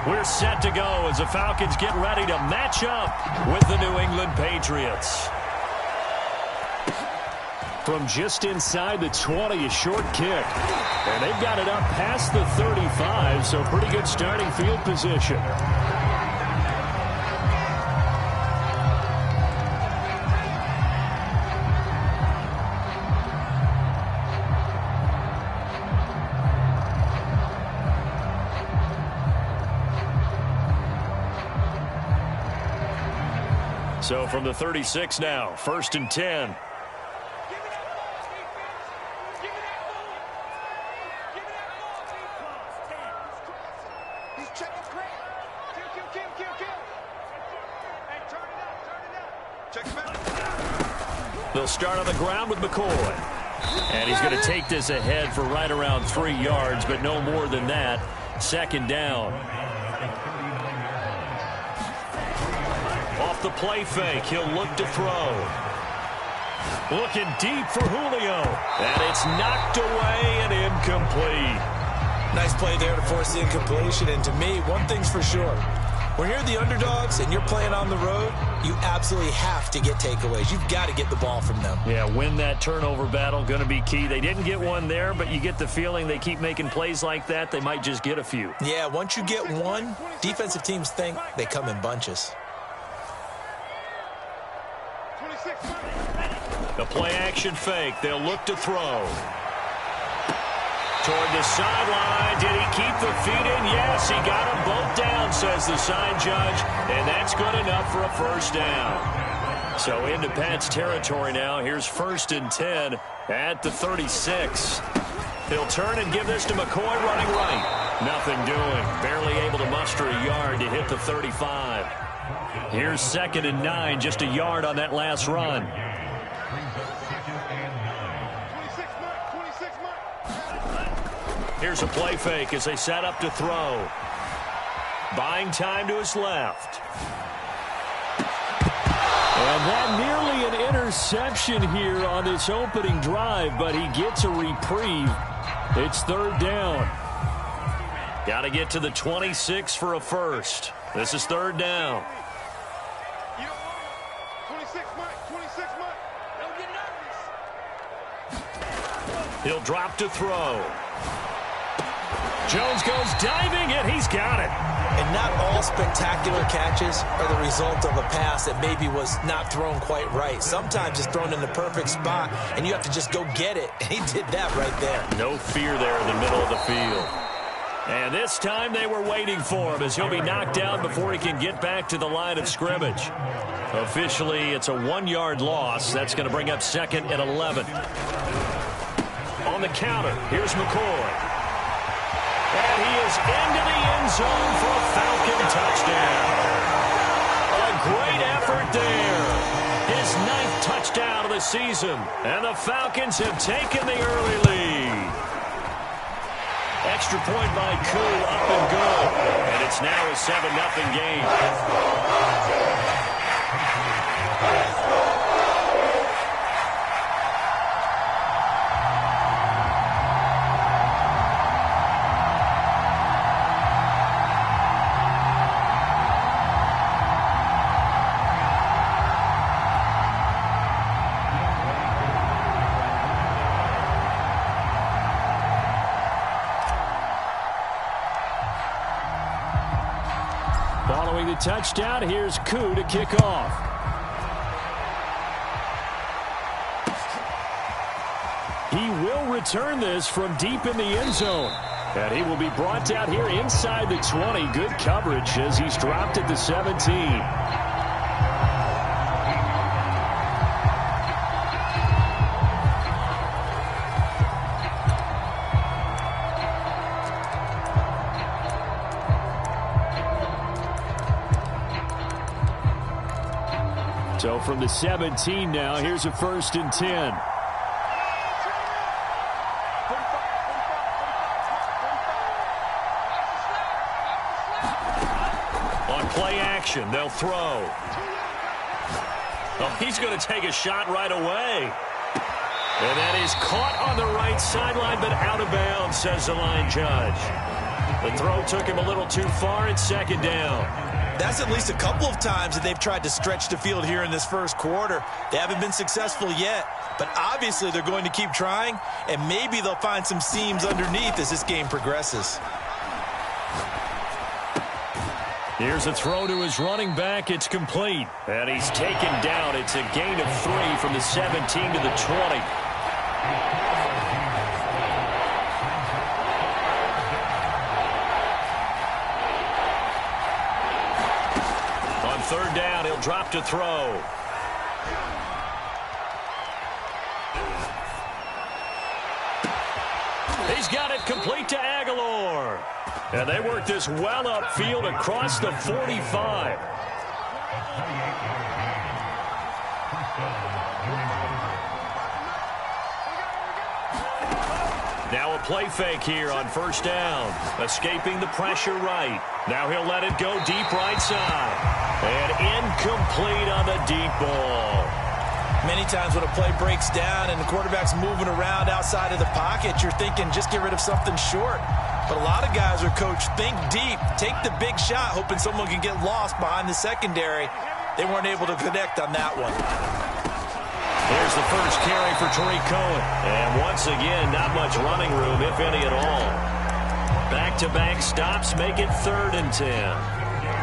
We're set to go as the Falcons get ready to match up with the New England Patriots. From just inside the 20, a short kick. And they've got it up past the 35, so pretty good starting field position. So from the 36 now, 1st and 10. They'll start on the ground with McCoy. And he's going to take this ahead for right around 3 yards, but no more than that. 2nd down. Off the play fake, he'll look to throw. Looking deep for Julio. And it's knocked away and incomplete. Nice play there to force the incompletion. And to me, one thing's for sure. When you're the underdogs and you're playing on the road, you absolutely have to get takeaways. You've got to get the ball from them. Yeah, win that turnover battle, going to be key. They didn't get one there, but you get the feeling they keep making plays like that, they might just get a few. Yeah, once you get one, defensive teams think they come in bunches. The play-action fake. They'll look to throw. Toward the sideline. Did he keep the feet in? Yes, he got them both down, says the sign judge. And that's good enough for a 1st down. So into Pat's territory now. Here's 1st and 10 at the 36. He'll turn and give this to McCoy running right. Nothing doing. Barely able to muster a yard to hit the 35. Here's 2nd and 9. Just a yard on that last run. Here's a play fake as they set up to throw. Buying time to his left. And that nearly an interception here on this opening drive, but he gets a reprieve. It's 3rd down. Got to get to the 26 for a 1st. This is 3rd down. He'll drop to throw. Jones goes diving, and he's got it. And not all spectacular catches are the result of a pass that maybe was not thrown quite right. Sometimes it's thrown in the perfect spot, and you have to just go get it. And he did that right there. No fear there in the middle of the field. And this time they were waiting for him as he'll be knocked down before he can get back to the line of scrimmage. Officially, it's a 1-yard loss. That's going to bring up 2nd and 11. On the counter, here's McCoy. And he is into the end zone for a Falcon touchdown. A great effort there. His 9th touchdown of the season. And the Falcons have taken the early lead. Extra point by Koo, up and good. And it's now a 7-0 game. Following the touchdown, here's Koo to kick off. He will return this from deep in the end zone. And he will be brought down here inside the 20. Good coverage as he's dropped at the 17. So from the 17 now, here's a 1st and 10. On play action, they'll throw. Oh, he's going to take a shot right away. And that is caught on the right sideline, but out of bounds, says the line judge. The throw took him a little too far. It's second down. That's at least a couple of times that they've tried to stretch the field here in this first quarter. They haven't been successful yet, but obviously they're going to keep trying, and maybe they'll find some seams underneath as this game progresses. Here's a throw to his running back. It's complete. And he's taken down. It's a gain of 3 from the 17 to the 20. On third down, he'll drop to throw. He's got it complete to Aguilar. And they work this well upfield across the 45. Now a play fake here on first down. Escaping the pressure right. Now he'll let it go deep right side. And incomplete on the deep ball. Many times when a play breaks down and the quarterback's moving around outside of the pocket, you're thinking just get rid of something short. But a lot of guys are coached, think deep, take the big shot, hoping someone can get lost behind the secondary. They weren't able to connect on that one. Here's the first carry for Tariq Cohen. And once again, not much running room, if any at all. Back-to-back stops make it 3rd and 10.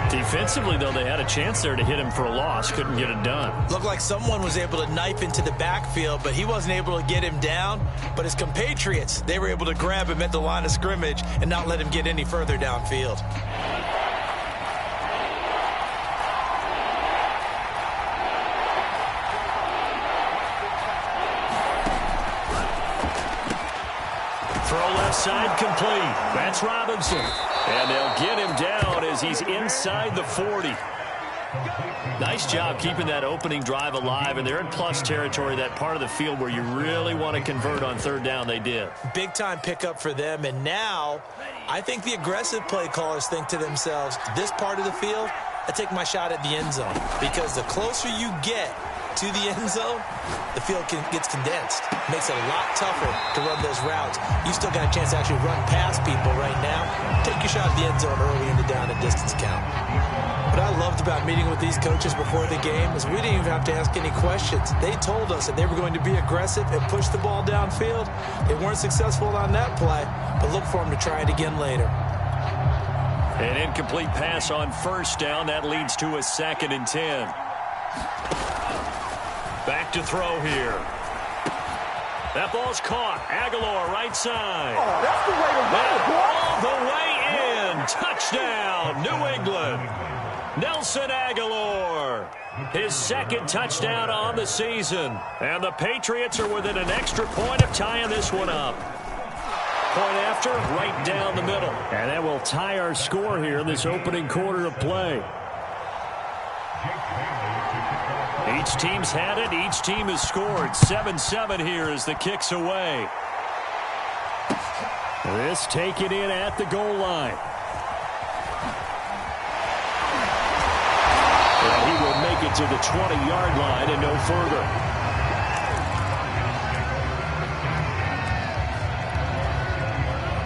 Defensively, though, they had a chance there to hit him for a loss. Couldn't get it done. Looked like someone was able to knife into the backfield, but he wasn't able to get him down. But his compatriots, they were able to grab him at the line of scrimmage and not let him get any further downfield. Throw left side complete. That's Robinson. And they'll get him down as he's inside the 40. Nice job keeping that opening drive alive, and they're in plus territory, that part of the field where you really want to convert on third down. They did. Big-time pickup for them, and now I think the aggressive play callers think to themselves, this part of the field, I take my shot at the end zone, because the closer you get to the end zone, the field gets condensed. Makes it a lot tougher to run those routes. You still got a chance to actually run past people right now. Take your shot at the end zone early in the down and distance count. What I loved about meeting with these coaches before the game is we didn't even have to ask any questions. They told us that they were going to be aggressive and push the ball downfield. They weren't successful on that play, but look for them to try it again later. An incomplete pass on first down. That leads to a 2nd and 10. Back to throw here. That ball's caught. Aguilar, right side. Oh, that's the way to run it, boy. All the way in. Touchdown, New England. Nelson Aguilar. His 2nd touchdown on the season. And the Patriots are within an extra point of tying this one up. Point after, right down the middle. And that will tie our score here in this opening quarter of play. Each team's had it. Each team has scored. 7-7 here as the kick's away. This taken in at the goal line. And he will make it to the 20-yard line and no further.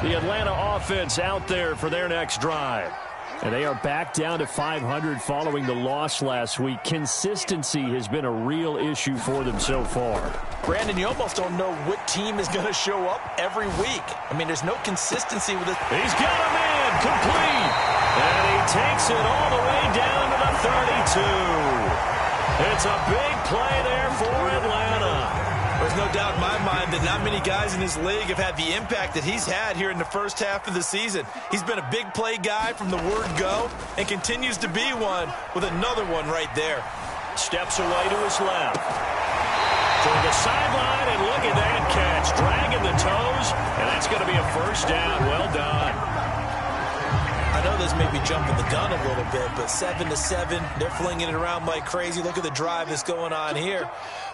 The Atlanta offense out there for their next drive. And they are back down to 500 following the loss last week. Consistency has been a real issue for them so far. Brandon, you almost don't know what team is going to show up every week. I mean, there's no consistency with it. He's got a man complete. And he takes it all the way down to the 32. It's a big play there for Atlanta. There's no doubt in my mind that not many guys in this league have had the impact that he's had here in the first half of the season. He's been a big play guy from the word go and continues to be one with another one right there. Steps away to his left. To the sideline, and look at that catch. Dragging the toes, and that's going to be a first down. Well done. I know this may be jumping the gun a little bit, but 7-7, they're flinging it around like crazy. Look at the drive that's going on here.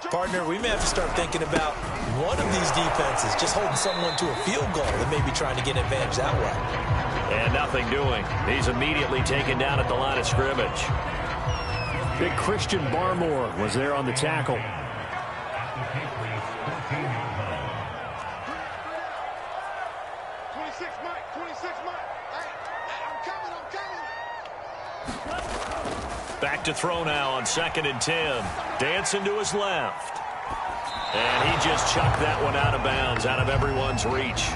Partner, we may have to start thinking about one of these defenses just holding someone to a field goal and maybe trying to get an advantage that way. And nothing doing. He's immediately taken down at the line of scrimmage. Big Christian Barmore was there on the tackle. Back to throw now on 2nd and 10. Dancing to his left. And he just chucked that one out of bounds, out of everyone's reach.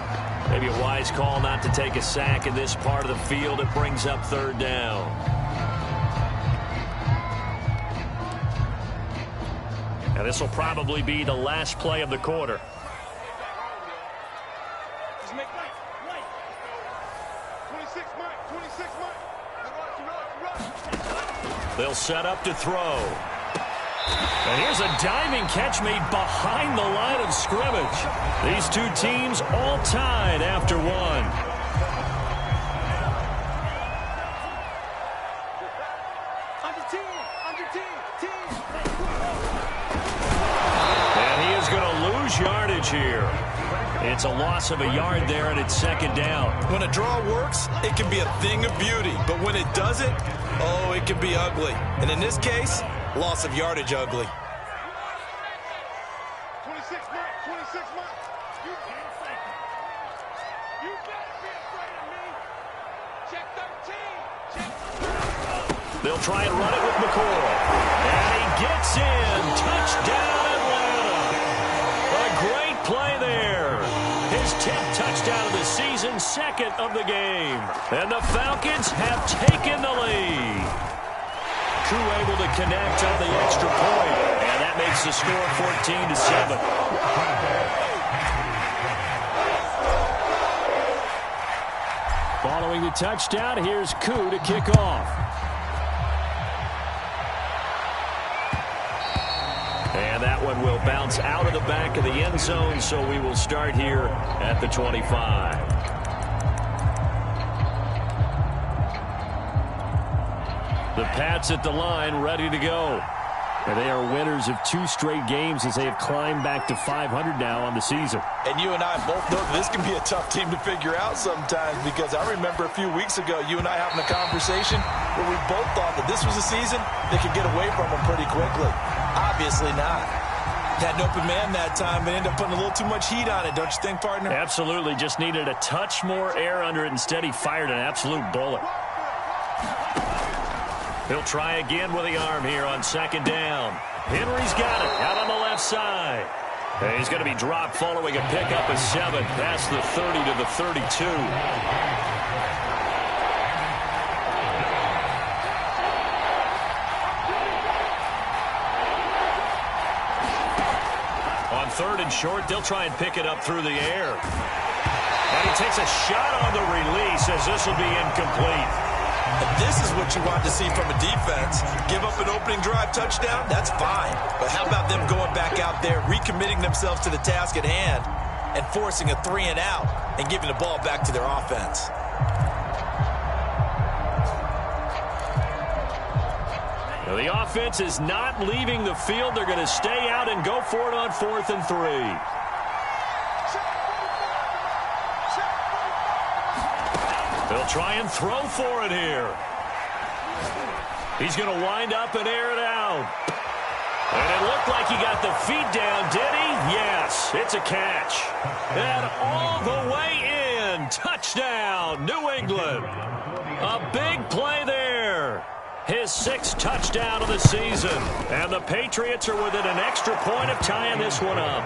Maybe a wise call not to take a sack in this part of the field. It brings up 3rd down. And this will probably be the last play of the quarter. They'll set up to throw. And here's a diving catch made behind the line of scrimmage. These two teams all tied after one. And he is going to lose yardage here. It's a loss of a yard there, and it's 2nd down. When a draw works, it can be a thing of beauty. But when it doesn't, oh, it can be ugly. And in this case, loss of yardage ugly. 26 months, 26 months. You can't fake it. You better be afraid of me. Check 13. They'll try and run it with McCoy. And he gets in. Touchdown, Atlanta. A great play there. His 10th touchdown of the season, 2nd of the game. And the Falcons have taken the lead. Crew able to connect on the extra point. And that makes the score 14-7. Following the touchdown, here's Koo to kick off. And that one will bounce out of the back of the end zone, so we will start here at the 25. The Pats at the line, ready to go. And they are winners of 2 straight games as they have climbed back to 500 now on the season. And you and I both know this can be a tough team to figure out sometimes, because I remember a few weeks ago you and I having a conversation where we both thought that this was a season they could get away from them pretty quickly. Obviously not. Had an open man that time, but ended up putting a little too much heat on it, don't you think, partner? Absolutely. Just needed a touch more air under it. Instead, he fired an absolute bullet. He'll try again with the arm here on 2nd down. Henry's got it out on the left side. And he's going to be dropped following a pickup of 7 past the 30 to the 32. On 3rd and short, they'll try and pick it up through the air. And he takes a shot on the release as this will be incomplete. And this is what you want to see from a defense. Give up an opening drive touchdown, that's fine. But how about them going back out there, recommitting themselves to the task at hand, and forcing a 3 and out, and giving the ball back to their offense? Well, the offense is not leaving the field. They're going to stay out and go for it on 4th and 3. They'll try and throw for it here. He's going to wind up and air it out. And it looked like he got the feet down, did he? Yes, it's a catch. And all the way in. Touchdown, New England. A big play there. His 6th touchdown of the season. And the Patriots are within an extra point of tying this one up.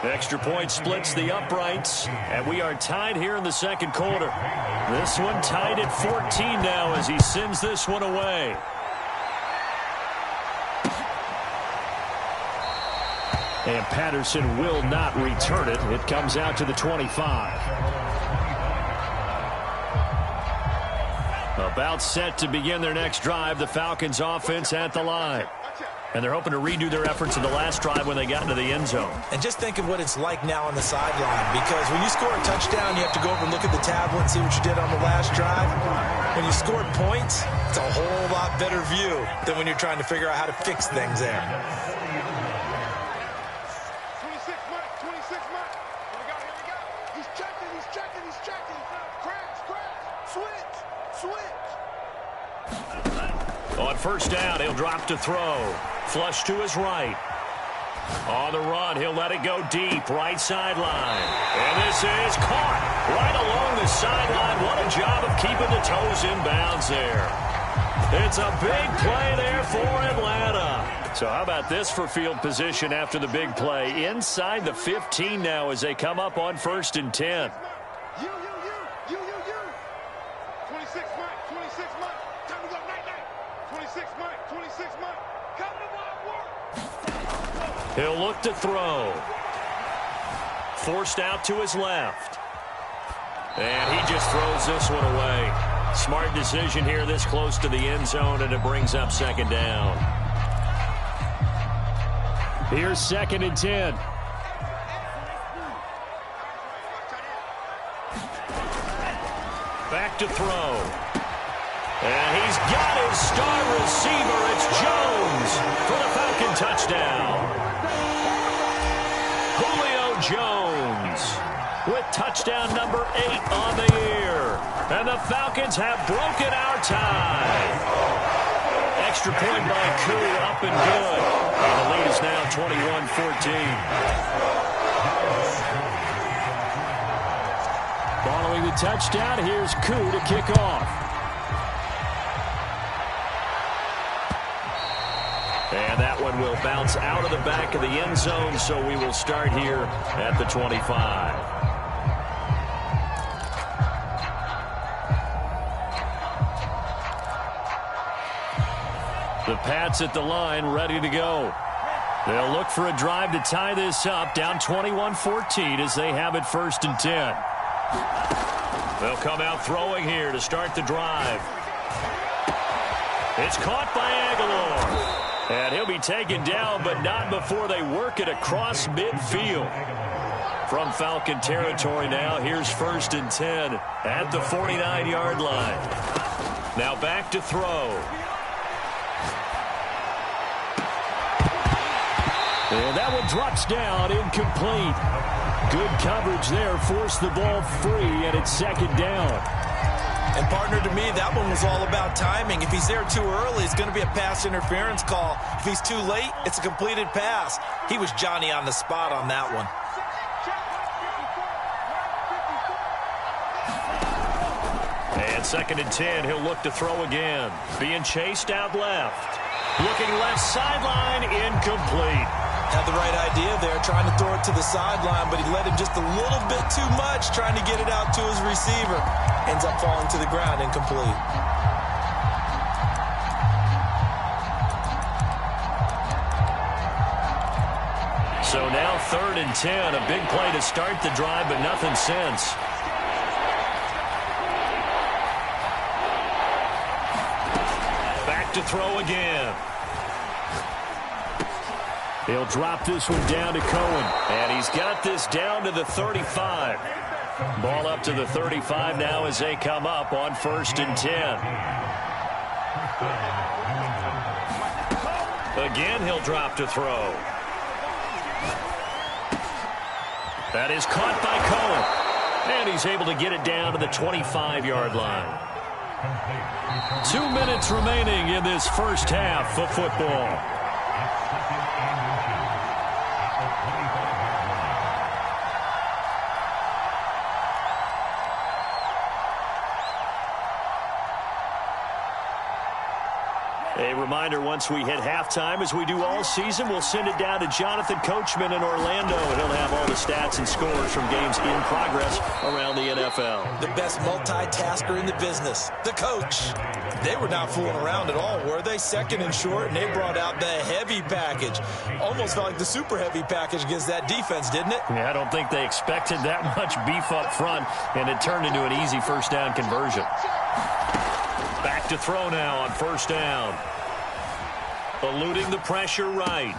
The extra point splits the uprights, and we are tied here in the 2nd quarter. This one tied at 14 now as he sends this one away. And Patterson will not return it. It comes out to the 25. About set to begin their next drive, the Falcons offense at the line. And they're hoping to redo their efforts in the last drive when they got into the end zone. And just think of what it's like now on the sideline, because when you score a touchdown, you have to go over and look at the tablet and see what you did on the last drive. When you scored points, it's a whole lot better view than when you're trying to figure out how to fix things there. 26 months, 26 months. Here we go. He's checking. Crash. Switch. On 1st down, he'll drop to throw. Flush to his right. On the run, he'll let it go deep, right sideline. And this is caught right along the sideline. What a job of keeping the toes in bounds there. It's a big play there for Atlanta. So how about this for field position after the big play? Inside the 15 now as they come up on 1st and 10. You. 26 Mike, 26 Mike. Time to go, night. 26 Mike, 26 Mike. Come to my work. He'll look to throw. Forced out to his left. And he just throws this one away. Smart decision here this close to the end zone, and it brings up 2nd down. Here's 2nd and 10. Back to throw. And he's got his star receiver. It's Jones for the Falcon touchdown. Julio Jones with touchdown number 8 on the year. And the Falcons have broken our tie. Extra point by Koo, up and good. And the lead is now 21-14. Following the touchdown, here's Koo to kick off. And that one will bounce out of the back of the end zone, so we will start here at the 25. The Pats at the line, ready to go. They'll look for a drive to tie this up, down 21-14 as they have it 1st and 10. They'll come out throwing here to start the drive. It's caught by Aguilar. And he'll be taken down, but not before they work it across midfield. From Falcon territory now, here's 1st and 10 at the 49-yard line. Now back to throw. And that one drops down, incomplete. Good coverage there, forced the ball free, and it's 2nd down. And, partner, to me, that one was all about timing. If he's there too early, it's going to be a pass interference call. If he's too late, it's a completed pass. He was Johnny on the spot on that one. And 2nd and 10, he'll look to throw again. Being chased out left. Looking left sideline, incomplete. Had the right idea there, trying to throw it to the sideline, but he let him just a little bit too much, trying to get it out to his receiver. Ends up falling to the ground, incomplete. So now 3rd and 10, a big play to start the drive, but nothing since. Back to throw again. He'll drop this one down to Cohen. And he's got this down to the 35. Ball up to the 35 now as they come up on 1st and 10. Again, he'll drop to throw. That is caught by Cohen. And he's able to get it down to the 25-yard line. 2 minutes remaining in this first half of football. A reminder, once we hit halftime, as we do all season, we'll send it down to Jonathan Coachman in Orlando, and he'll have all the stats and scores from games in progress around the NFL. The best multitasker in the business, the coach. They were not fooling around at all, were they? 2nd and short, and they brought out the heavy package. Almost felt like the super heavy package against that defense, didn't it? Yeah, I don't think they expected that much beef up front, and it turned into an easy 1st down conversion. Back to throw now on 1st down. Eluding the pressure right.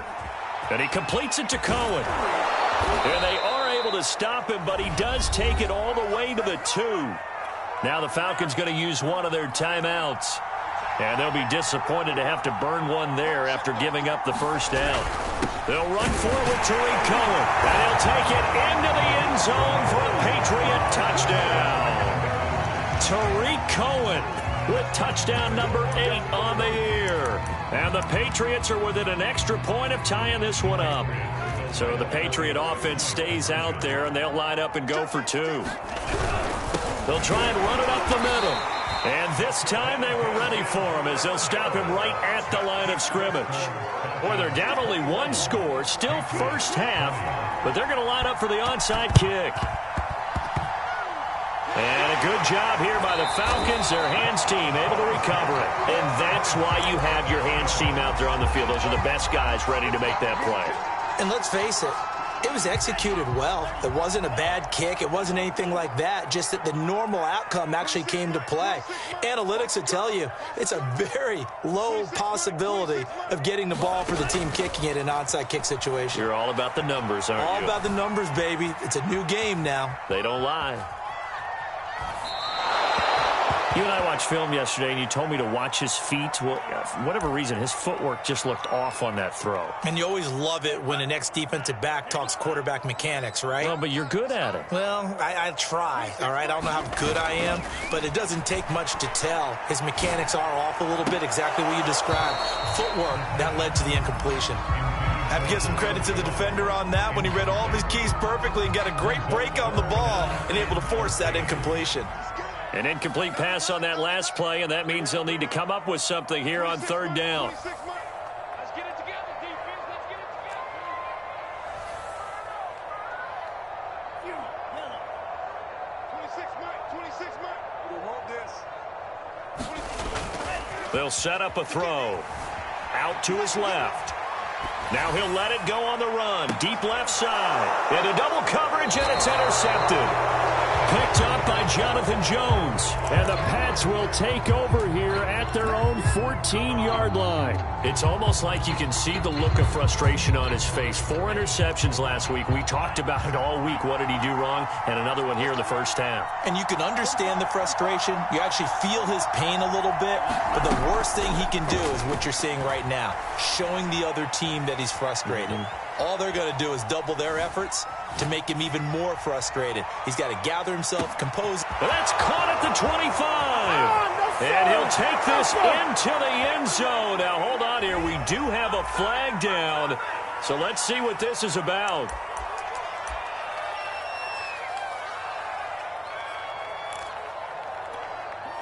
And he completes it to Cohen. And they are able to stop him, but he does take it all the way to the 2. Now the Falcons going to use one of their timeouts. And they'll be disappointed to have to burn one there after giving up the 1st down. They'll run forward with Tariq Cohen. And he'll take it into the end zone for a Patriot touchdown. Tariq Cohen with touchdown number 8 on the year. And the Patriots are within an extra point of tying this one up. So the Patriot offense stays out there, and they'll line up and go for 2. They'll try and run it up the middle. And this time they were ready for him as they'll stop him right at the line of scrimmage. Boy, they're down only one score, still first half, but they're going to line up for the onside kick. And a good job here by the Falcons, their hands team, able to recover it. And that's why you have your hands team out there on the field. Those are the best guys ready to make that play. And let's face it, it was executed well. It wasn't a bad kick. It wasn't anything like that. Just that the normal outcome actually came to play. Analytics would tell you it's a very low possibility of getting the ball for the team kicking it in an onside kick situation. You're all about the numbers, aren't you? All about the numbers, baby. It's a new game now. They don't lie. You and I watched film yesterday, and you told me to watch his feet. Well, for whatever reason, his footwork just looked off on that throw. And you always love it when the next defensive back talks quarterback mechanics, right? Well, but you're good at it. Well, I try, all right? I don't know how good I am, but it doesn't take much to tell. His mechanics are off a little bit, exactly what you described. Footwork, that led to the incompletion. I have to give some credit to the defender on that when he read all of his keys perfectly and got a great break on the ball and able to force that incompletion. An incomplete pass on that last play, and that means they'll need to come up with something here on third down. Let's get it together, defense. Let's get it together. 26, Mike. We want this. They'll set up a throw. Out to his left. Now he'll let it go on the run. Deep left side. Into double coverage, and it's intercepted. Picked up by Jonathan Jones. And the Pats will take over here at their own 14-yard line. It's almost like you can see the look of frustration on his face. 4 interceptions last week. We talked about it all week. What did he do wrong? And another one here in the first half. And you can understand the frustration. You actually feel his pain a little bit. But the worst thing he can do is what you're seeing right now, showing the other team that he's frustrated. All they're going to do is double their efforts to make him even more frustrated. He's got to gather himself, compose. That's caught at the 25. And he'll take this into the end zone. Now, hold on here. We do have a flag down. So let's see what this is about.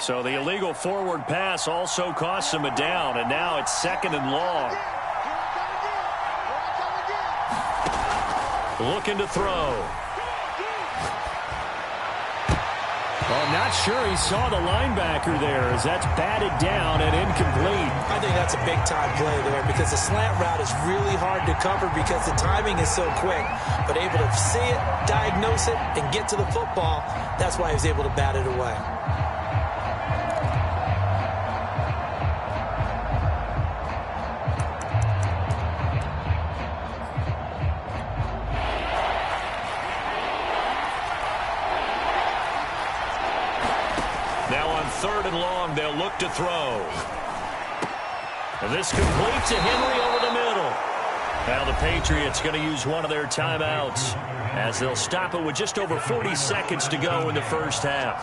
So the illegal forward pass also costs him a down. And now it's 2nd and long. Looking to throw. Well, not sure he saw the linebacker there as that's batted down and incomplete. I think that's a big-time play there because the slant route is really hard to cover because the timing is so quick. But able to see it, diagnose it, and get to the football, that's why he was able to bat it away. Now on 3rd and long, they'll look to throw. And this completes to Henry over the middle. Now the Patriots going to use one of their timeouts as they'll stop it with just over 40 seconds to go in the first half.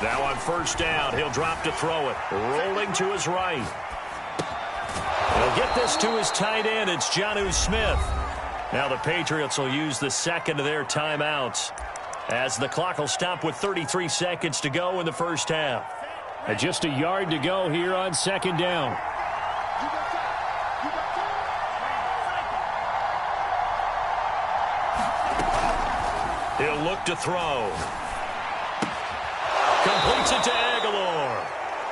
Now on 1st down, he'll drop to throw it. Rolling to his right. He'll get this to his tight end. It's Jonnu Smith. Now the Patriots will use the 2nd of their timeouts as the clock will stop with 33 seconds to go in the first half. And just a yard to go here on 2nd down. He'll look to throw. Completes it to Aguilar.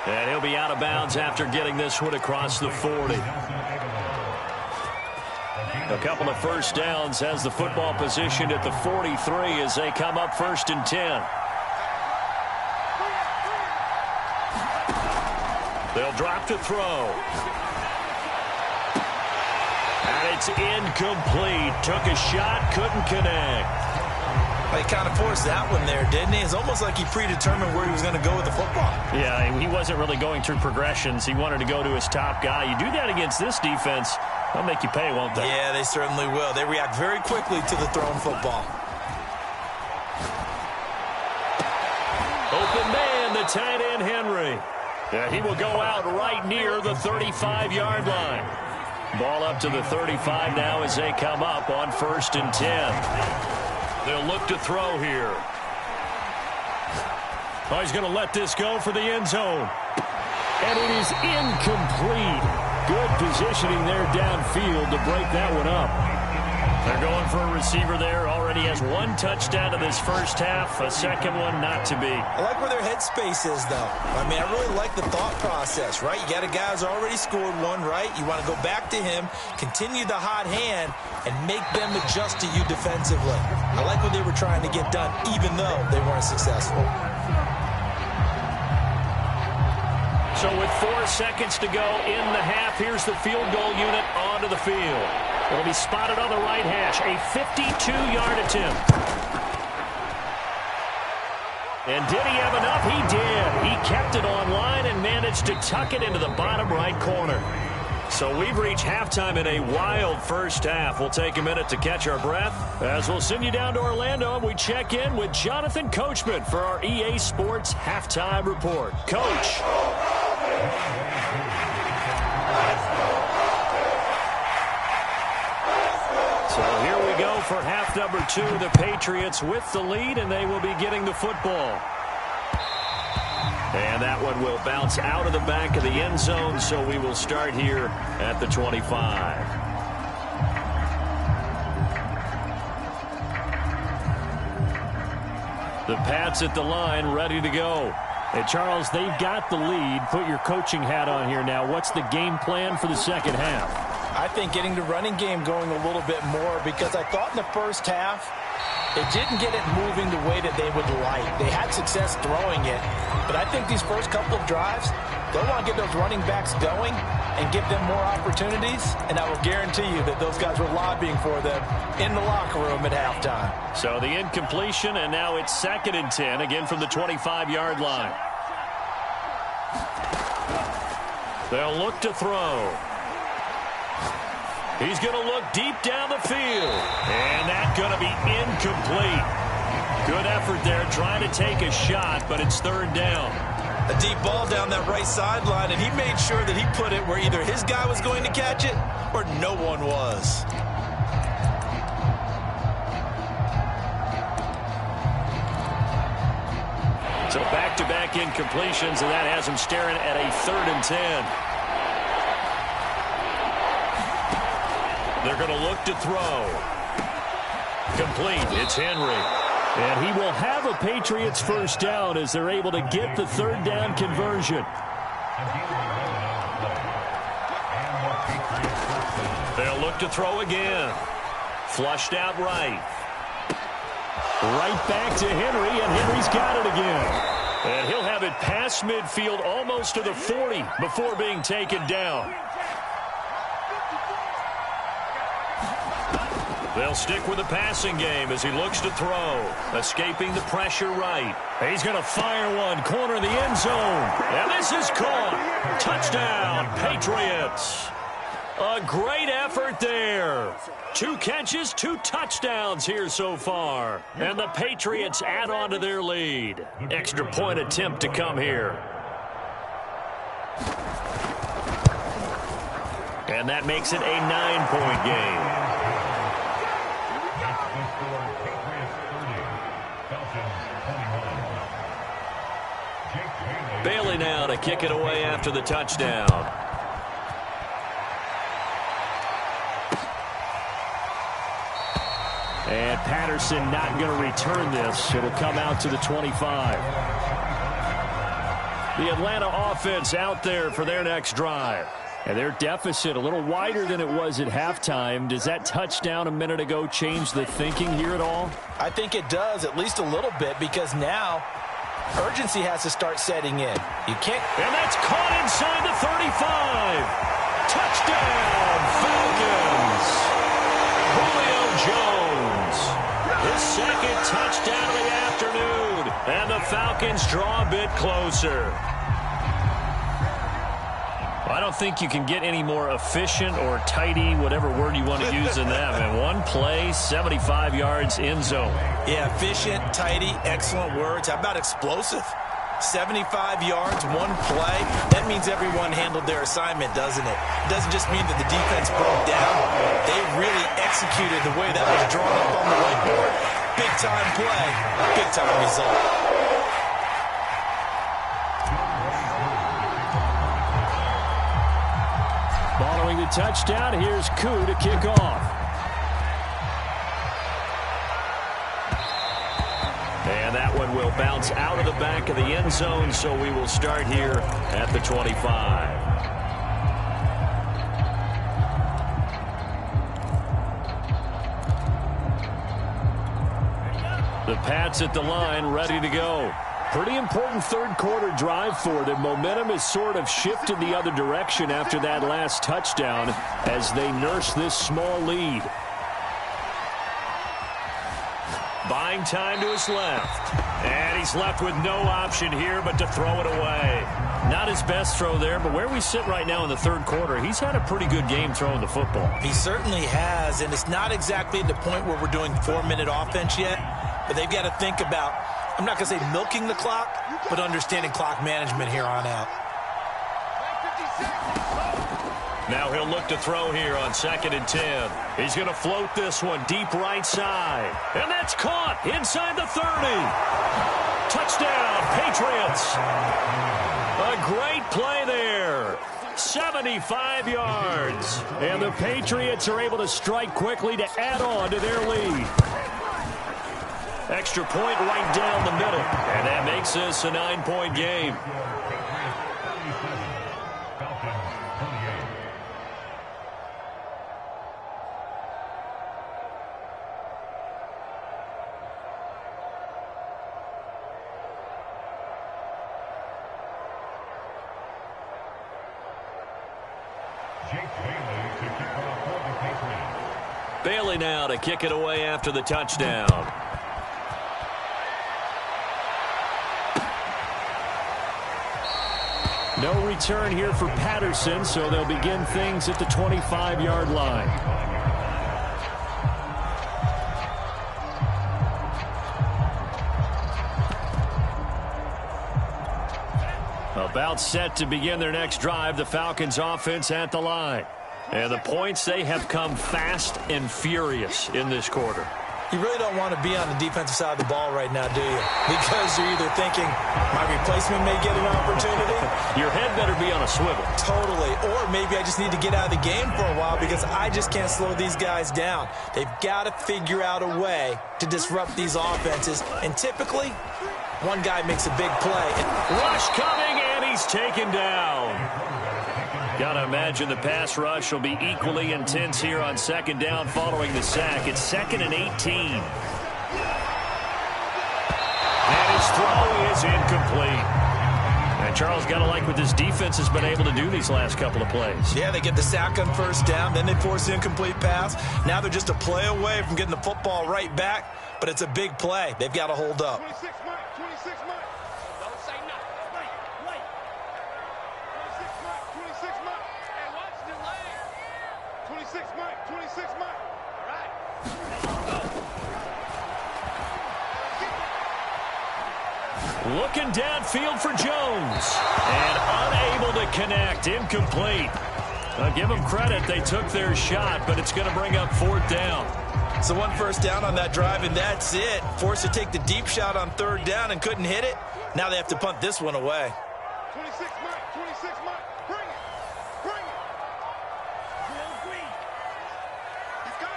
And he'll be out of bounds after getting this one across the 40. A couple of first downs has the football positioned at the 43 as they come up 1st and 10. They'll drop to throw. And it's incomplete. Took a shot, couldn't connect. He kind of forced that one there, didn't he? It's almost like he predetermined where he was going to go with the football. Yeah, he wasn't really going through progressions. He wanted to go to his top guy. You do that against this defense, they'll make you pay, won't they? Yeah, they certainly will. They react very quickly to the thrown football. Open man, the tight end, Henry. Yeah, he will go out right near the 35-yard line. Ball up to the 35 now as they come up on 1st and 10. They'll look to throw here. Oh, he's going to let this go for the end zone. And it is incomplete. Good positioning there downfield to break that one up. They're going for a receiver there. Already has 1 touchdown in this first half. A second one not to be. I like where their headspace is, though. I mean, I really like the thought process, right? You got a guy who's already scored one, right? You want to go back to him, continue the hot hand, and make them adjust to you defensively. I like what they were trying to get done, even though they weren't successful. So with 4 seconds to go in the half, here's the field goal unit onto the field. It'll be spotted on the right hash. A 52-yard attempt. And did he have enough? He did. He kept it on line and managed to tuck it into the bottom right corner. So we've reached halftime in a wild first half. We'll take a minute to catch our breath as we'll send you down to Orlando and we check in with Jonathan Coachman for our EA Sports Halftime Report. Coach. So here we go for half number 2. The Patriots with the lead, and they will be getting the football. And that one will bounce out of the back of the end zone, so we will start here at the 25. The Pats at the line, ready to go. Hey, Charles, they've got the lead. Put your coaching hat on here now. What's the game plan for the second half? I think getting the running game going a little bit more, because I thought in the first half it didn't get it moving the way that they would like. They had success throwing it, but I think these first couple of drives, they'll want to get those running backs going and give them more opportunities, and I will guarantee you that those guys were lobbying for them in the locker room at halftime. So the incompletion, and now it's 2nd and 10, again from the 25-yard line. They'll look to throw. He's going to look deep down the field. And that's going to be incomplete. Good effort there trying to take a shot, but it's 3rd down. A deep ball down that right sideline, and he made sure that he put it where either his guy was going to catch it or no one was. So back-to-back incompletions, and that has him staring at a 3rd and 10. They're going to look to throw. Complete. It's Henry. And he will have a Patriots first down as they're able to get the 3rd down conversion. They'll look to throw again. Flushed out right. Right back to Henry, and Henry's got it again. And he'll have it past midfield almost to the 40 before being taken down. They'll stick with the passing game as he looks to throw. Escaping the pressure right. He's going to fire one. Corner of the end zone. And this is caught. Touchdown, Patriots. A great effort there. 2 catches, 2 touchdowns here so far. And the Patriots add on to their lead. Extra point attempt to come here. And that makes it a 9-point game. Bailey now to kick it away after the touchdown. And Patterson not going to return this. It'll come out to the 25. The Atlanta offense out there for their next drive. And their deficit a little wider than it was at halftime. Does that touchdown a minute ago change the thinking here at all? I think it does, at least a little bit, because now urgency has to start setting in. You can't. And that's caught inside the 35. Touchdown, Falcons. Julio Jones. His 2nd touchdown of the afternoon. And the Falcons draw a bit closer. I don't think you can get any more efficient or tidy, whatever word you want to use in that. And one play, 75 yards in zone. Yeah, efficient, tidy, excellent words. How about explosive? 75 yards, one play. That means everyone handled their assignment, doesn't it? It doesn't just mean that the defense broke down. They really executed the way that was drawn up on the whiteboard. Big-time play, big-time result. Following the touchdown, here's Koo to kick off. And that one will bounce out of the back of the end zone, so we will start here at the 25. The Pats at the line, ready to go. Pretty important third quarter drive for them. Momentum has sort of shifted the other direction after that last touchdown as they nurse this small lead. Buying time to his left. And he's left with no option here but to throw it away. Not his best throw there, but where we sit right now in the third quarter, he's had a pretty good game throwing the football. He certainly has, and it's not exactly at the point where we're doing 4-minute offense yet, but they've got to think about, I'm not going to say milking the clock, but understanding clock management here on out. Now he'll look to throw here on 2nd and 10. He's going to float this one deep right side. And that's caught inside the 30. Touchdown, Patriots. A great play there. 75 yards. And the Patriots are able to strike quickly to add on to their lead. Extra point right down the middle. And that makes this a 9-point game. Bailey now to kick it away after the touchdown. No return here for Patterson, so they'll begin things at the 25-yard line. About set to begin their next drive, the Falcons offense at the line. And the points, they have come fast and furious in this quarter. You really don't want to be on the defensive side of the ball right now, do you? Because you're either thinking, my replacement may get an opportunity. Your head better be on a swivel. Totally. Or maybe I just need to get out of the game for a while because I just can't slow these guys down. They've got to figure out a way to disrupt these offenses. And typically, one guy makes a big play. Rush coming, and he's taken down. Gotta imagine the pass rush will be equally intense here on 2nd down following the sack. It's 2nd and 18. And his throw is incomplete. And Charles, gotta like what this defense has been able to do these last couple of plays. Yeah, they get the sack on 1st down, then they force the incomplete pass. Now they're just a play away from getting the football right back, but it's a big play. They've got to hold up. 26 Mike. Don't say nothing. Wait. 26 Mike. And watch the lane. 26 Mike. All right. Looking downfield for Jones. And unable to connect. Incomplete. Give them credit. They took their shot, but it's going to bring up 4th down. So 1 first down on that drive, and that's it. Forced to take the deep shot on 3rd down and couldn't hit it. Now they have to punt this one away. 26 Mike. Bring it. He's got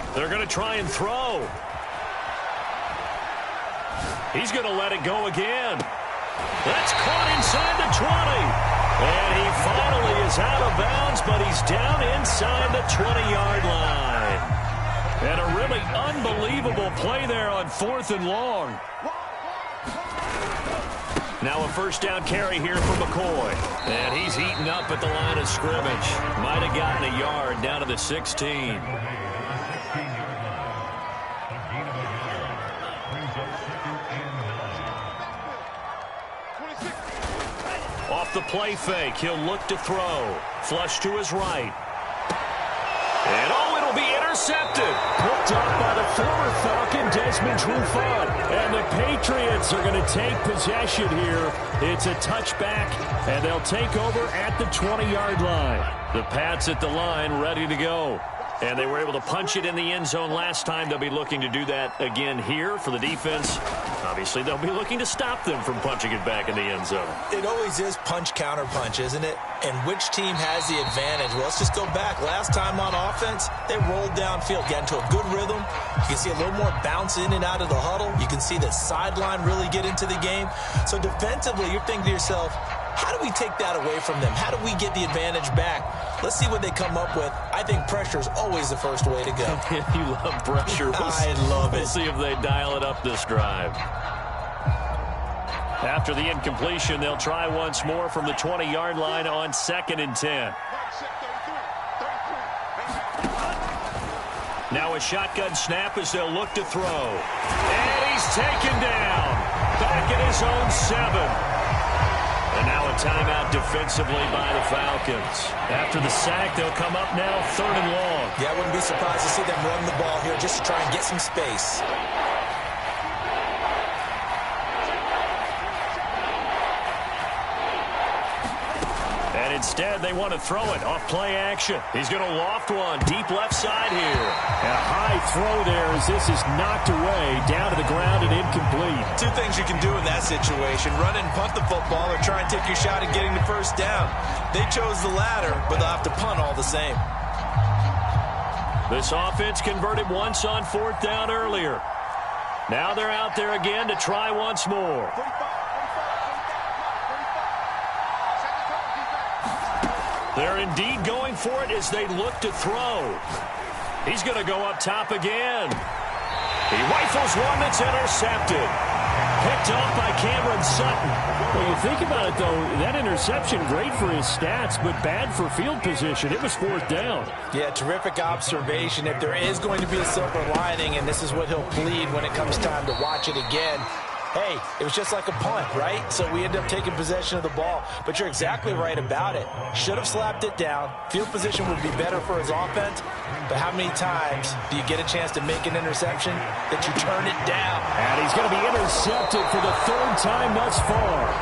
it. They're going to try and throw. He's going to let it go again. That's caught inside the 20. And he finally is out of bounds, but he's down inside the 20-yard line. And a really unbelievable play there on 4th and long. Now a 1st down carry here for McCoy. And he's eaten up at the line of scrimmage. Might have gotten a yard down to the 16. Off the play fake, he'll look to throw. Flush to his right. And it'll be intercepted. intercepted. Picked up by the former Falcon, Desmond Trufant. And the Patriots are going to take possession here. It's a touchback, and they'll take over at the 20-yard line. The Pats at the line, ready to go. And they were able to punch it in the end zone last time. They'll be looking to do that again here for the defense. Obviously, they'll be looking to stop them from punching it back in the end zone. It always is punch, counter punch, isn't it? And which team has the advantage? Well, let's just go back. Last time on offense, they rolled downfield, got into a good rhythm. You can see a little more bounce in and out of the huddle. You can see the sideline really get into the game. So defensively, you're thinking to yourself, how do we take that away from them? How do we get the advantage back? Let's see what they come up with. I think pressure is always the first way to go. You love pressure. I love it. We'll see if they dial it up this drive. After the incompletion, they'll try once more from the 20-yard line on 2nd and 10. Now a shotgun snap as they'll look to throw. And he's taken down. Back at his own 7. And now a timeout defensively by the Falcons. After the sack, they'll come up now 3rd and long. Yeah, I wouldn't be surprised to see them run the ball here just to try and get some space. And instead, they want to throw it off play action. He's going to loft one deep left side here. And a high throw there as this is knocked away down to the ground and incomplete. Two things you can do in that situation: run and punt the football, or try and take your shot at getting the first down. They chose the latter, but they'll have to punt all the same. This offense converted once on 4th down earlier. Now they're out there again to try once more. They're indeed going for it as they look to throw. He's going to go up top again. He rifles one that's intercepted. Picked off by Cameron Sutton. Well, you think about it, though, that interception, great for his stats, but bad for field position. It was 4th down. Yeah, terrific observation. If there is going to be a silver lining, and this is what he'll plead when it comes time to watch it again, hey, it was just like a punt, right? So we end up taking possession of the ball. But you're exactly right about it. Should have slapped it down. Field position would be better for his offense. But how many times do you get a chance to make an interception that you turn it down? And he's going to be intercepted for the 3rd time thus far.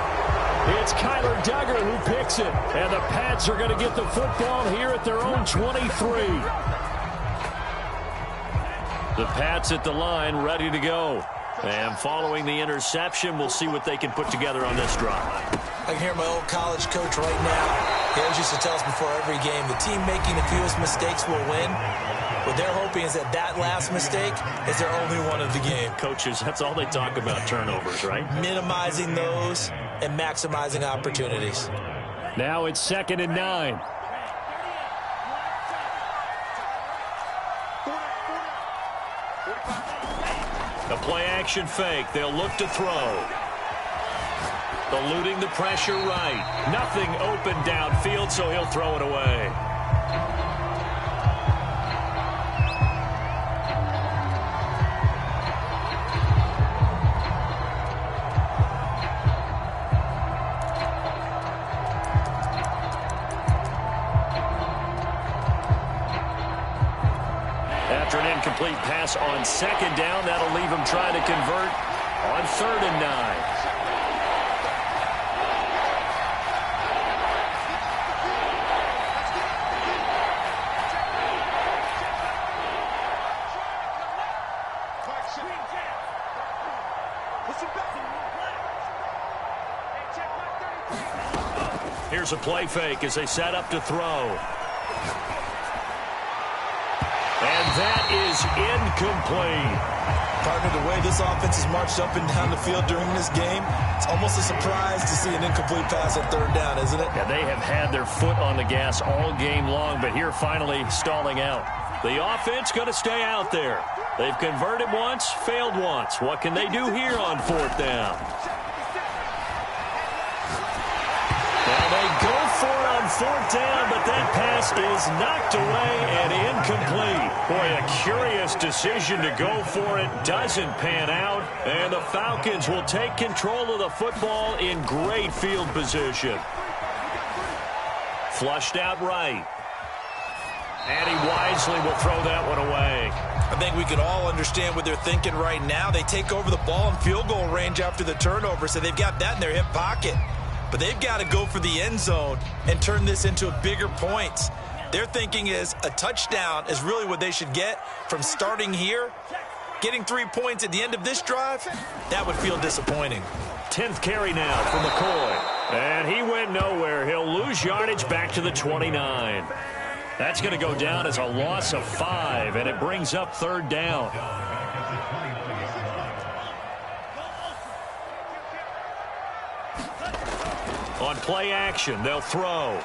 It's Kyler Duggar who picks it. And the Pats are going to get the football here at their own 23. The Pats at the line, ready to go. And following the interception, we'll see what they can put together on this drive. I can hear my old college coach right now. He always used to tell us before every game, the team making the fewest mistakes will win. What they're hoping is that that last mistake is their only one of the game. Coaches, that's all they talk about, turnovers, right? Minimizing those and maximizing opportunities. Now it's 2nd and 9. A play-action fake. They'll look to throw. Eluding the pressure right. Nothing open downfield, so he'll throw it away. After an incomplete pass on 2nd down, that'll leave him trying to convert on 3rd and 9. Here's a play fake as they set up to throw. And that is incomplete. Partner, the way this offense has marched up and down the field during this game, it's almost a surprise to see an incomplete pass on 3rd down, isn't it? Yeah, they have had their foot on the gas all game long, but here finally stalling out. The offense going to stay out there. They've converted once, failed once. What can they do here on 4th down? Well, they go for it on 4th down, but that pass is knocked away and incomplete. Boy, a curious decision to go for it. Doesn't pan out, and the Falcons will take control of the football in great field position. Flushed out right. And he wisely will throw that one away. I think we can all understand what they're thinking right now. They take over the ball in field goal range after the turnover, so they've got that in their hip pocket. But they've got to go for the end zone and turn this into bigger points. Their thinking is a touchdown is really what they should get from starting here. Getting 3 points at the end of this drive, that would feel disappointing. 10th carry now for McCoy. And he went nowhere. He'll lose yardage back to the 29. That's going to go down as a loss of 5, and it brings up 3rd down. On play action, they'll throw.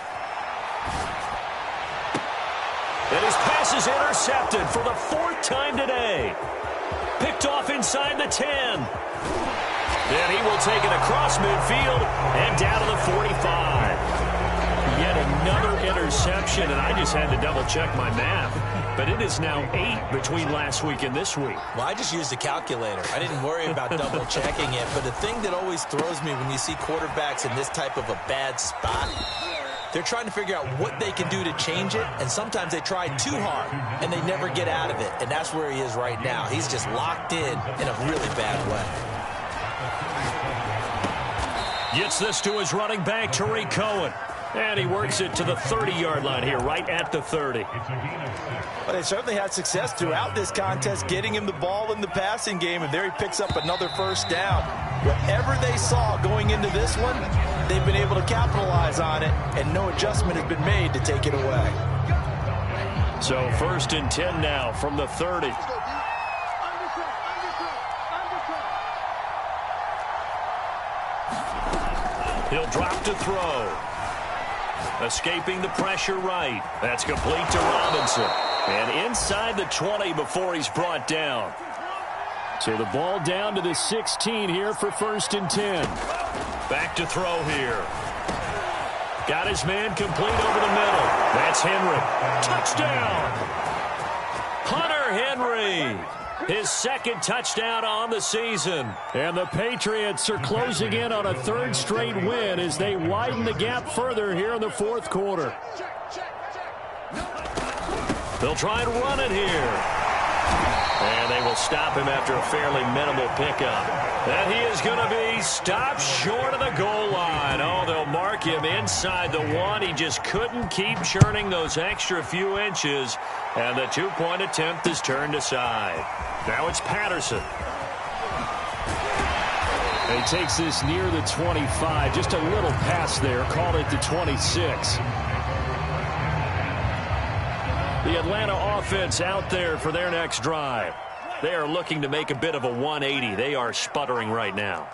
And his pass is intercepted for the 4th time today. Picked off inside the 10. Then he will take it across midfield and down to the 45. Yet another interception, and I just had to double-check my math. But it is now 8 between last week and this week. Well, I just used a calculator. I didn't worry about double-checking it. But the thing that always throws me when you see quarterbacks in this type of a bad spot, they're trying to figure out what they can do to change it, and sometimes they try too hard, and they never get out of it. And that's where he is right now. He's just locked in a really bad way. Gets this to his running back, Tariq Cohen. And he works it to the 30-yard line here, right at the 30. Well, they certainly had success throughout this contest, getting him the ball in the passing game, and there he picks up another 1st down. Whatever they saw going into this one, they've been able to capitalize on it, and no adjustment has been made to take it away. So 1st and 10 now from the 30. He'll drop to throw. Escaping the pressure right. That's complete to Robinson. And inside the 20 before he's brought down. So the ball down to the 16 here for 1st and 10. Back to throw here. Got his man complete over the middle. That's Henry. Touchdown! Hunter Henry. His 2nd touchdown on the season. And the Patriots are closing in on a 3rd straight win as they widen the gap further here in the 4th quarter. They'll try and run it here. And they will stop him after a fairly minimal pickup. And he is going to be stopped short of the goal line. Oh, they'll mark him inside the 1. He just couldn't keep churning those extra few inches. And the 2-point attempt is turned aside. Now it's Patterson. He takes this near the 25. Just a little pass there. Called it the 26. The Atlanta offense out there for their next drive. They are looking to make a bit of a 180. They are sputtering right now.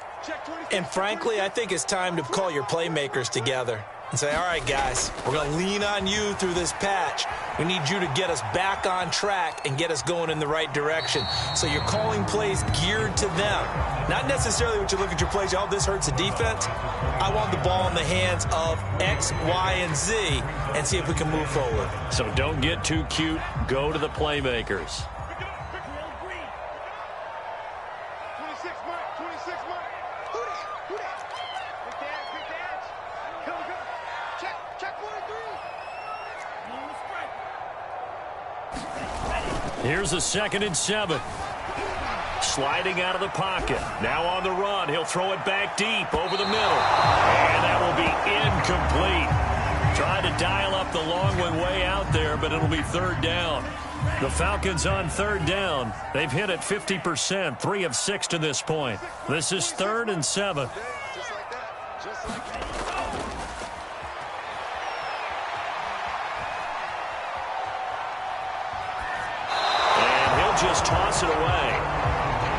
And frankly, I think it's time to call your playmakers together and say, all right, guys, we're going to lean on you through this patch. We need you to get us back on track and get us going in the right direction. So you're calling plays geared to them. Not necessarily when you look at your plays, oh, this hurts the defense. I want the ball in the hands of X, Y, and Z and see if we can move forward. So don't get too cute. Go to the playmakers. 26 mark, 26 mark. Who that? Good catch. Go. Check 1 and 3. Here's a 2nd and 7. Sliding out of the pocket. Now on the run. He'll throw it back deep over the middle. And that will be incomplete. Tried to dial up the long one way out there, but it'll be 3rd down. The Falcons on 3rd down. They've hit it 50%, 3 of 6 to this point. This is 3rd and 7. Just like that. Just like that. And he'll just toss it away.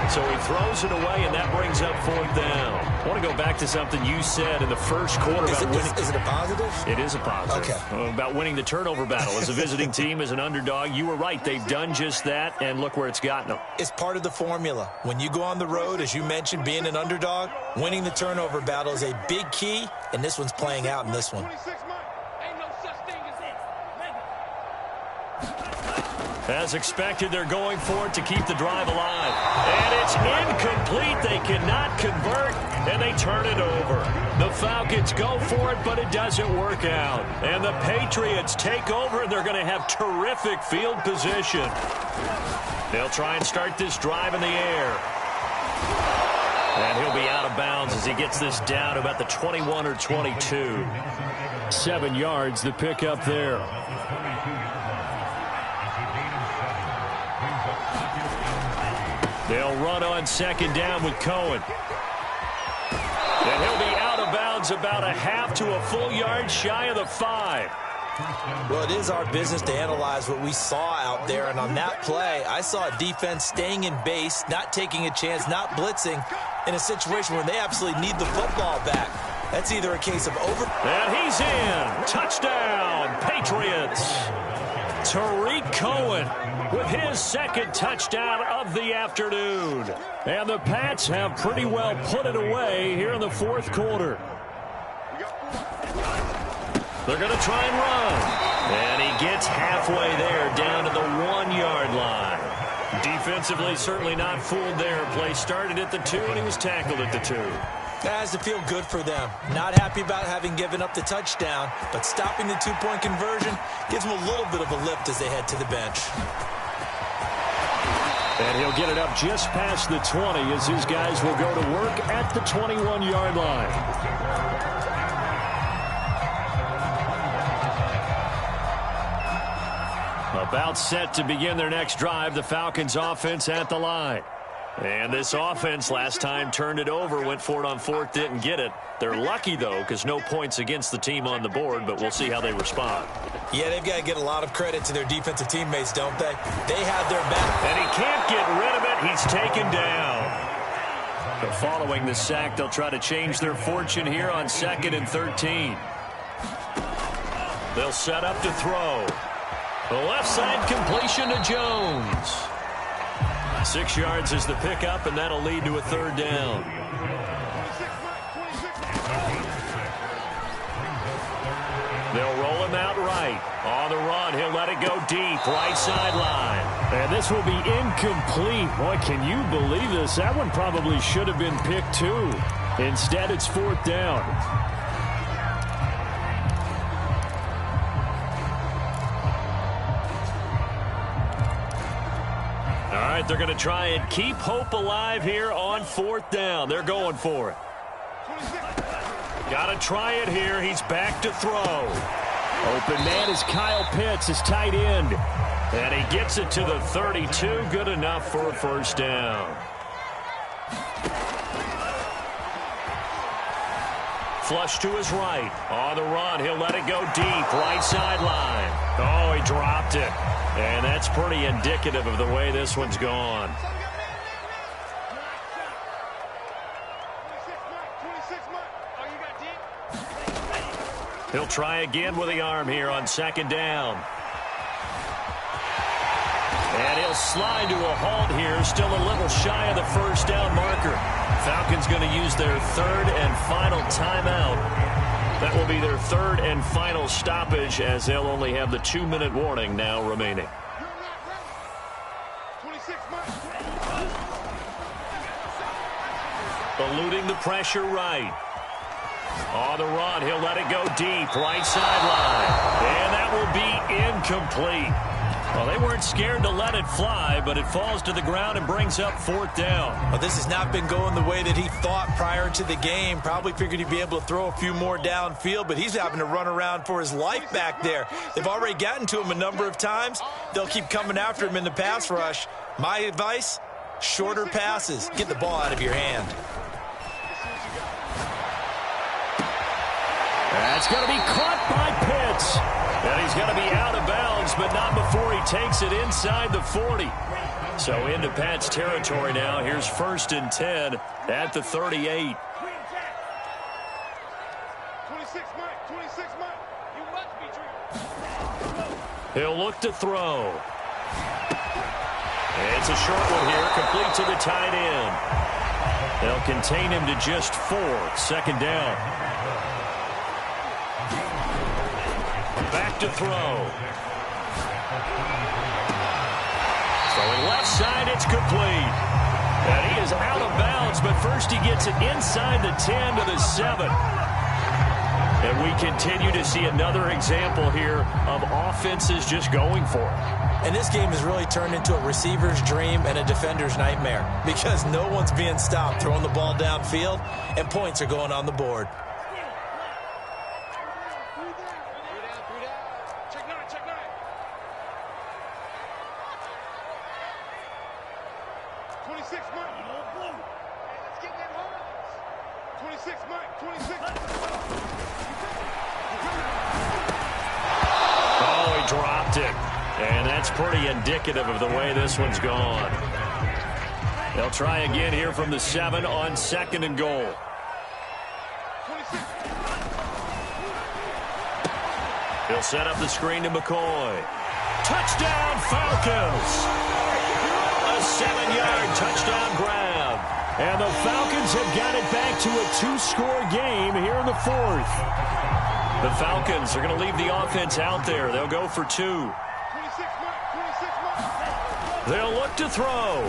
So he throws it away, and that brings up 4th down. I want to go back to something you said in the first quarter about winning. Is it a positive? It is a positive. Okay. About winning the turnover battle. As a visiting team, as an underdog, you were right. They've done just that, and look where it's gotten them. It's part of the formula. When you go on the road, as you mentioned, being an underdog, winning the turnover battle is a big key, and this one's playing out in this one. 26 mark. Ain't no such thing as it. As expected, they're going for it to keep the drive alive. And it's incomplete. They cannot convert, and they turn it over. The Falcons go for it, but it doesn't work out. And the Patriots take over, and they're going to have terrific field position. They'll try and start this drive in the air. And he'll be out of bounds as he gets this down to about the 21 or 22. 7 yards, the pickup there. They'll run on second down with Cohen. And he'll be out of bounds about a half to a full yard shy of the 5. Well, it is our business to analyze what we saw out there. And on that play, I saw a defense staying in base, not taking a chance, not blitzing in a situation where they absolutely need the football back. That's either a case of over. And he's in. Touchdown, Patriots. Tariq Cohen with his second touchdown of the afternoon. And the Pats have pretty well put it away here in the fourth quarter. They're going to try and run. And he gets halfway there down to the 1 yard line. Defensively, certainly not fooled there. Play started at the 2, and he was tackled at the 2. That has to feel good for them. Not happy about having given up the touchdown, but stopping the 2-point conversion gives them a little bit of a lift as they head to the bench. And he'll get it up just past the 20 as his guys will go to work at the 21-yard line. About set to begin their next drive, the Falcons offense at the line. And this offense last time turned it over, went for it on fourth, didn't get it. They're lucky, though, because no points against the team on the board, but we'll see how they respond. Yeah, they've got to get a lot of credit to their defensive teammates, don't they? They have their back. And he can't get rid of it. He's taken down. But following the sack, they'll try to change their fortune here on 2nd and 13. They'll set up to throw. The left side completion to Jones. 6 yards is the pickup, and that'll lead to a third down. They'll roll him out right. On the run, he'll let it go deep, right sideline. And this will be incomplete. Boy, can you believe this? That one probably should have been picked too. Instead, it's fourth down. All right, they're going to try and keep hope alive here on fourth down. They're going for it. Got to try it here. He's back to throw. Open man is Kyle Pitts, his tight end. And he gets it to the 32. Good enough for a first down. Flush to his right. On the run, he'll let it go deep. Right sideline. Oh, he dropped it. And that's pretty indicative of the way this one's gone. He'll try again with the arm here on second down. And he'll slide to a halt here, still a little shy of the first down marker. Falcons going to use their third and final timeout. That will be their third and final stoppage, as they'll only have the 2-minute warning now remaining. Eluding the pressure right. On the run, he'll let it go deep, right sideline. And that will be incomplete. Well, they weren't scared to let it fly, but it falls to the ground and brings up fourth down. Well, this has not been going the way that he thought prior to the game. Probably figured he'd be able to throw a few more downfield, but he's having to run around for his life back there. They've already gotten to him a number of times. They'll keep coming after him in the pass rush. My advice, shorter passes. Get the ball out of your hand. That's going to be caught by Pitts. And he's going to be out of bounds, but not before he takes it inside the 40. So into Pat's territory now. Here's 1st and 10 at the 38. 26 Mike. You must be true. He'll look to throw. It's a short one here, complete to the tight end. They'll contain him to just 4. Second down. Back to throw. Throwing left side, it's complete. And he is out of bounds, but first he gets it inside the 10 to the 7. And we continue to see another example here of offenses just going for it. And this game has really turned into a receiver's dream and a defender's nightmare because no one's being stopped throwing the ball downfield, and points are going on the board. Pretty indicative of the way this one's gone. They'll try again here from the 7 on 2nd and goal. He'll set up the screen to McCoy. Touchdown, Falcons! A 7-yard touchdown grab. And the Falcons have got it back to a 2-score game here in the 4th. The Falcons are going to leave the offense out there. They'll go for 2. They'll look to throw.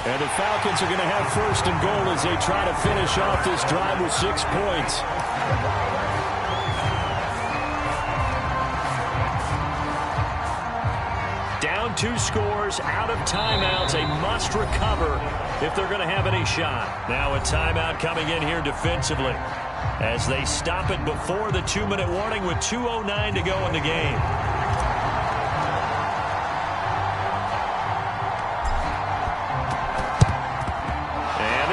And the Falcons are going to have 1st and goal as they try to finish off this drive with 6 points. Down 2 scores, out of timeouts, a must recover if they're going to have any shot. Now a timeout coming in here defensively as they stop it before the 2-minute warning with 2:09 to go in the game.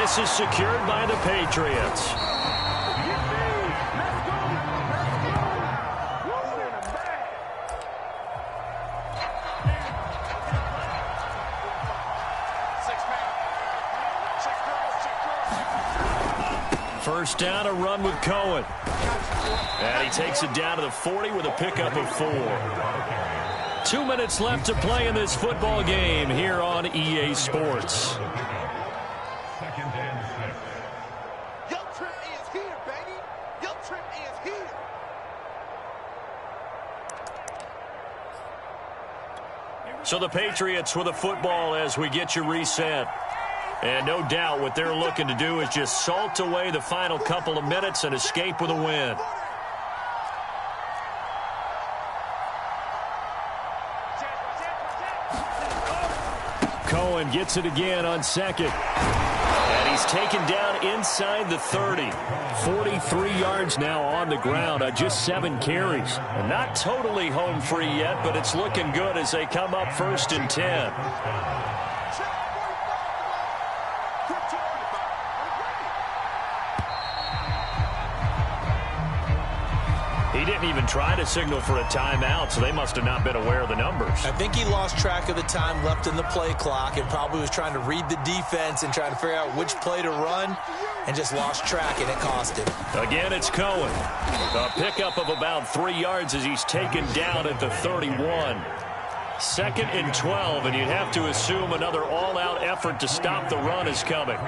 This is secured by the Patriots. First down, a run with Cohen. And he takes it down to the 40 with a pickup of 4. 2 minutes left to play in this football game here on EA Sports. So the Patriots with a football as we get you reset. And no doubt what they're looking to do is just salt away the final couple of minutes and escape with a win. Cohen gets it again on 2nd. And he's taken down inside the 30. 43 yards now on the ground on just 7 carries. And not totally home free yet, but it's looking good as they come up 1st and 10. He didn't even try to signal for a timeout, so they must have not been aware of the numbers. I think he lost track of the time left in the play clock and probably was trying to read the defense and trying to figure out which play to run and just lost track, and it cost him. Again, it's Cohen. A pickup of about 3 yards as he's taken down at the 31. 2nd and 12, and you'd have to assume another all-out effort to stop the run is coming.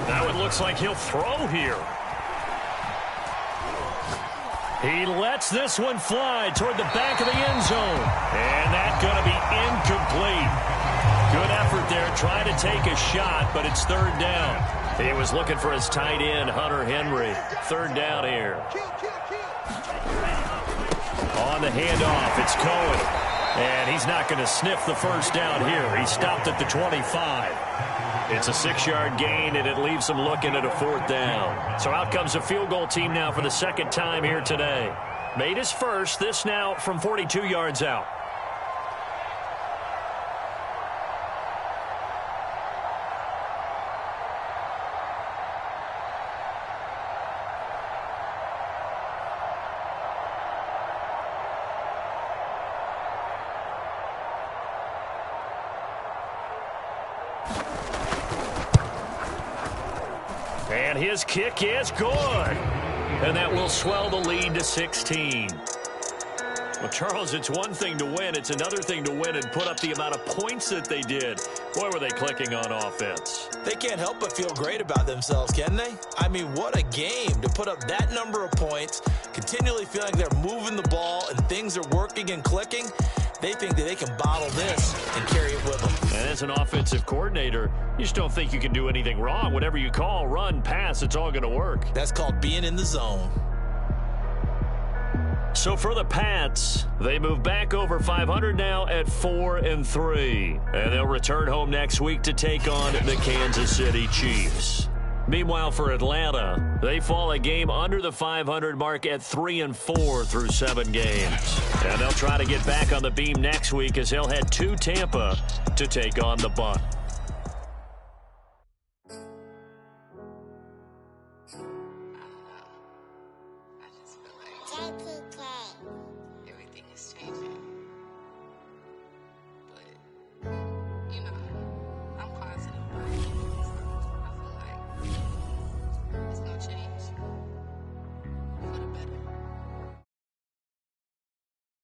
Now it looks like he'll throw here. He lets this one fly toward the back of the end zone. And that's going to be incomplete. Good effort there, trying to take a shot, but it's 3rd down. He was looking for his tight end, Hunter Henry. 3rd down here. On the handoff, it's Cohen. And he's not going to sniff the 1st down here. He stopped at the 25. It's a 6-yard gain, and it leaves them looking at a 4th down. So out comes a field goal team now for the 2nd time here today. Made his first, this now from 42 yards out. And his kick is good. And that will swell the lead to 16. Well, Charles, it's one thing to win. It's another thing to win and put up the amount of points that they did. Boy, were they clicking on offense. They can't help but feel great about themselves, can they? I mean, what a game to put up that number of points, continually feeling they're moving the ball and things are working and clicking. They think that they can bottle this and carry it with them. And as an offensive coordinator, you just don't think you can do anything wrong. Whatever you call, run, pass, it's all going to work. That's called being in the zone. So for the Pats, they move back over 500 now at 4-3. And they'll return home next week to take on the Kansas City Chiefs. Meanwhile, for Atlanta, they fall a game under the 500 mark at 3-4 through 7 games. And they'll try to get back on the beam next week as they'll head to Tampa to take on the Bucs.